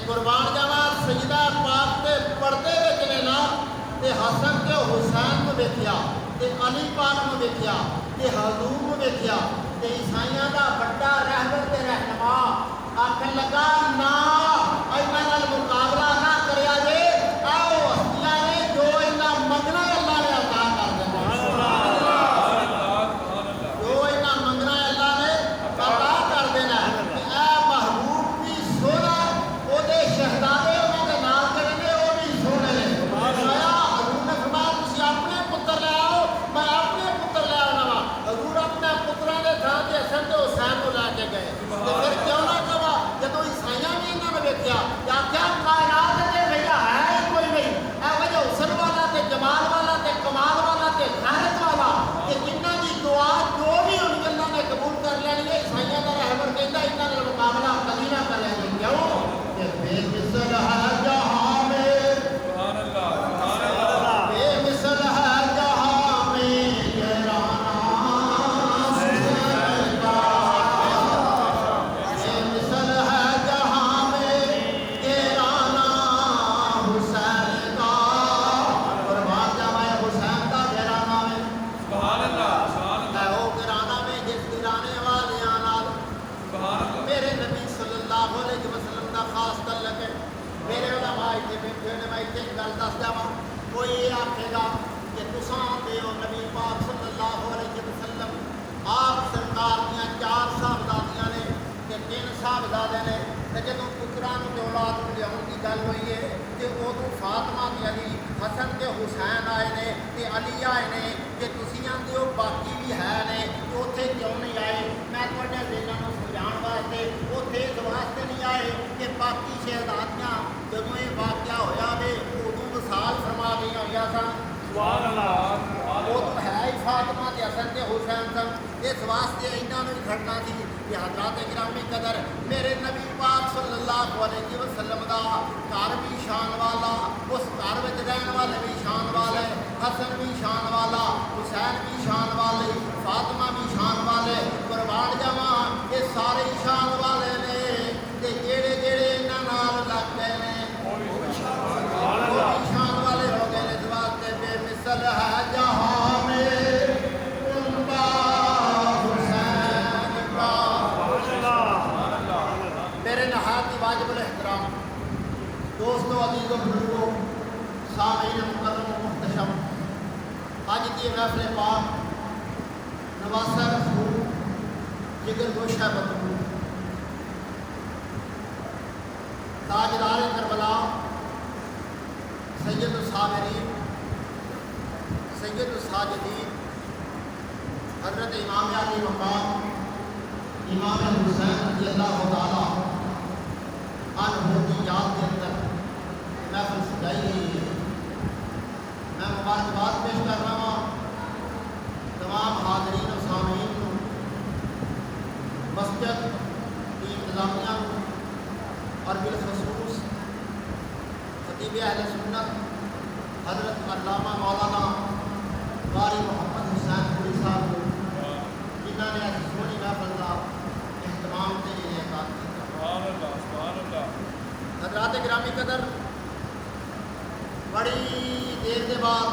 قربان جاواں ਨੂੰ ਵੇਖਿਆ ਤੇ ਅਲੀ ਪਾਕ ਨੂੰ ਵੇਖਿਆ ਤੇ ਹਜ਼ੂਰ ਨੂੰ ਵੇਖਿਆ ਤੇ ਈਸਾਈਆਂ ਦਾ ਵੱਡਾ ਰਹਿਬਰ ਤੇ ਰਹਿਨੁਮਾ ਆਖਣ ਲੱਗਾ ਨਾ ਇਹਨਾਂ ਨਾਲ ਮੁਕਾਬਲਾ ਨਾ ਕਰਿਆ ਜੇ, ਆਓ ਹਸਤੀਆਂ ਨੇ ਜੋ ਇਹਨਾਂ ਮੰਗਣਾ ਅੱਲਾ ਨੇ ਅਤਾ ਕਰ ਦੇਣਾ, ਜੋ ਇਹਨਾਂ ਮੰਗਣਾ ਅੱਲਾ ਨੇ ਅਤਾ ਕਰ ਦੇਣਾ। ਇਹ ਮਹਿਬੂਬ ਵੀ ਸੋਹਣਾ, ਉਹਦੇ ਸ਼ਹਿਜ਼ਾਦੇ ਉਹਨਾਂ ਦੇ ਨਾਲ ਜਿਹੜੇ ਨੇ ਉਹ ਵੀ ਸੋਹਣੇ ਨੇ। ਹਜ਼ੂਰ ਨੇ ਫਰਮਾਇਆ ਤੁਸੀਂ ਆਪਣੇ ਪੁੱਤਰ ਲੈ ਆਓ, ਮੈਂ ਆਪਣੇ ਪੁੱਤਰ ਲੈ ਆਉਣਾ ਵਾ। ਹਜ਼ੂਰ ਆਪਣੇ ਪੁੱਤਰਾਂ ਦੇ ਥਾਂ ਤੇ ਹਸਨ ਤੇ ਹੁਸੈਨ ਨੂੰ ਲੈ ਕੇ ਗਏ ਤੇ ਫਿਰ ਕਿਉਂ ਨਾ ਕਵਾ ਜਦੋਂ ਈਸਾਈਆਂ ਨੇ ਇਹਨਾਂ ਨੂੰ ਵੇਖਿਆ ਤੇ ਆਖਿਆ ਕਾਇਨਾਤ ਦੇ ਭਈਆ ਹੈ ਹੀ ਕੋਈ ਨਹੀਂ, ਇਹ ਵਜ੍ਹਾ ਹੁਸਨ ਵਾਲਾ ਤੇ ਜਮਾਲ ਵਾਲਾ ਤੇ ਕਮਾਲ ਵਾਲਾ ਤੇ ਗੈਰਤ ਵਾਲਾ ਤੇ ਜਿਨ੍ਹਾਂ ਦੀ ਦੁਆ ਜੋ ਵੀ ਹੁਣ ਗੱਲਾਂ ਨੇ ਕਬੂਲ ਕਰ ਲੈਣੀ ਹੈ। ਈਸਾਈਆਂ ਦਾ ਰਹਿਬਰ ਕਹਿੰਦਾ ਇਹਨਾਂ ਨਾਲ ਮੁਕਾਬਲਾ ਕਦੀ ਨਾ ਕਰਾਂਗੇ, ਕਿਉਂ ਕਿ ਬੇਮਿਸਲ ਹੈ ਜਹਾਂ ਮੇਂ, ਸੁਭਾਨ ਅੱਲਾਹ, ਬੇਮਿਸਲ ਹੈ ਜਹਾਂ ਮੇਂ ਯਾਰਾਨਾ ਹੁਸੈਨ का, बेमिसल है जहाँ में येराना हुसैन का। कुर्बान जावा हुसैन का येराना में, सुभान अल्लाह, ओ येराना में जिस गिराने वालियां नाल मेरे नबी सल्लल्लाहु अलैहि वसल्लम का खास तल्लक है। मेरे उलमा इत्थे बैठे ने, मैं इत्थे गल दस जावां, कोई ये आखेगा कि तुसां ते ओ नबी पाक सल्लल्लाहु अलैहि वसल्लम आप सरकार दियां 4 साहबजादियां ने ते 3 साहबजादे ने, ते जदों पुत्रां नूं ते औलाद नूं लियाउण दी गल होई है ते उदों फातिमा ते अली, हसन ते हुसैन आए ने ते अली आए ने कि तुसीं आंदे हो बाकी भी है ने, उत्थे क्यों नहीं आए? मैं तुहाडे दिलां नूं समझाउण वास्ते उत्थे इस वास्ते नहीं आए कि बाकी शहजादियां जदों ये वाक़या होया वे उदों विसाल फरमा गईयां होईयां सन, सुभान अल्लाह, वो तो है ही फातिमा ते हसन ते हुसैन सन। इस वास्ते इन्होंने भी खड़ना थी कि हज़रात गिरामी कदर मेरे नबी पाक सल्लल्लाहु अलैहि वसल्लम का घर भी शान वाला, उस घर में रहने वाले भी शान वाले, हसन भी शान वाला, हुसैन भी शान वाले, फातिमा भी शान वाले, कुर्बान जावा ये सारे ही शान वाले ने ते जेड़े जेड़े इन्हां नाल लग गए ने वो भी शान वाले हो गए ने। इस वास्ते बेमिसल है जहाँ में उनका हुसैन का। मेरे नहायत वाजिबुल एहतराम दोस्तों, अजीज़ों, बुजुर्गों, सामीन मुकर्रम मुहतशम, आज की महफिल पाक नवासा रसूल जिगर गोशा बतूल ताजदार करबला सैयद साबिरीन सैयद साजिदीन हज़रत इमाम अली मकाम इमाम हुसैन रज़ियल्लाहु तआला अन्हु की याद के अंदर महफिल सजाई गई है। मैं मुबारकबाद पेश कर रहा हूँ तमाम हाज़रीन और सामीन को, मस्जिद की इंतज़ामिया और बिलखसूस खतीब अहले सुन्नत हज़रत अल्लामा मौलाना कारी मोहम्मद हुसैन पुरी साहब को, जिन्होंने ऐसी सोहनी महफिल का एहतमाम के लिए इनेकाद किया। हज़रात गिरामी कदर, बड़ी देर के बाद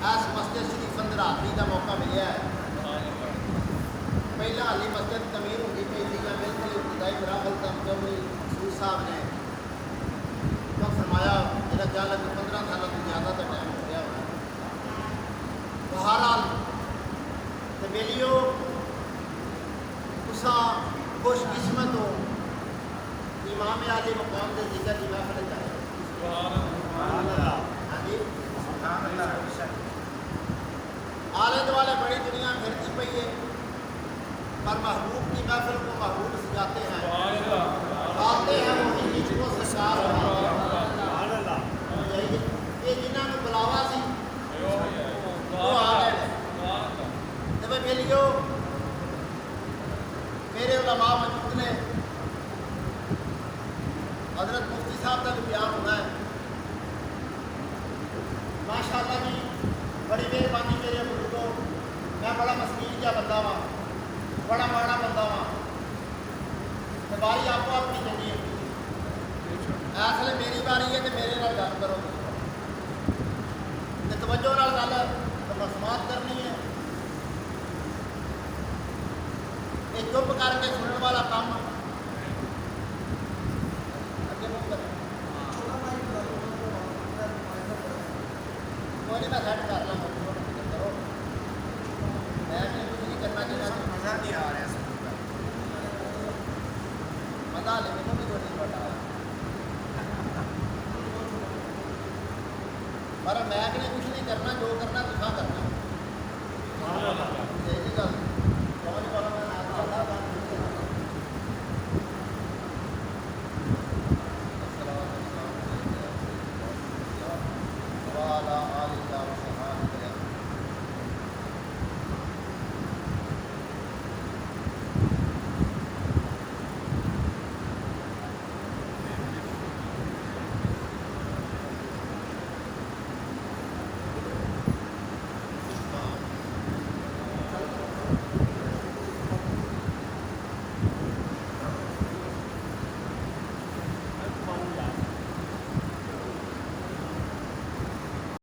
इस मस्जिद शरीफ अंदर हाज़री का मौका मिला है। पहला हाली मस्जिद तमीर होगी पई थी, मैं बिल्कुल इब्तदाई मराहल तक जब सूर साहब ने तो फरमाया मेरा ख्याल है कि 15 साल तो ज़्यादा का टाइम हो गया होगा। बहरहाल तबेलियो तुसा खुशकिस्मत हो, इमाम आली मकाम के जिक्र की महफिल जाए। हाँ जी, आले दुआले बड़ी दुनिया फिरती पई है, पर महबूब की महफिल को महबूब सजाते हैं, आते हैं वही जिसको सरकार ये जिन्होंने बुलावा सी वो आ गए। जब मिलियो मेरे उलमा मौजूद ने, हज़रत मुफ्ती साहब का भी बयान होना है। माशाअल्लाह जी, बड़ी मेहरबानी मेरे बुजुर्गों, मैं बड़ा मस्कीन का बंदा वा, बड़ा माड़ा बंदा वा, तो बारी आपको अपनी चंगी होती है। इसलिए मेरी बारी है तो मेरे नाल गल करो। तो ਤਵੱਜੋ ਨਾਲ ਗੱਲ ਸਮਾਪਤ ਕਰਨੀ ਹੈ। ਇਹ ਚੁੱਪ ਕਰਕੇ ਸੁਣਨ ਵਾਲਾ ਕੰਮ ਅੱਗੇ ਮੁੱਕ ਕੋਈ ਨਹੀਂ, ਮੈਂ ਸੈੱਟ ਕਰ ਲਾਂਗਾ, ਕਰੋ। ਮੈਂ ਕੁਝ ਨਹੀਂ ਕਰਨਾ ਚਾਹੁੰਦਾ, ਮਜ਼ਾ ਨਹੀਂ ਆ ਰਿਹਾ ਮਜ਼ਾ ਲੈ ਮੈਨੂੰ ਵੀ ਕੋਈ ਬਟਾ ਪਰ ਮੈਂ ਕਿਹਨੇ ਕੁਝ ਨਹੀਂ ਕਰਨਾ, ਜੋ ਕਰਨਾ ਤੁਸੀਂ ਕਰਨਾ। ਇਹ ਗੱਲ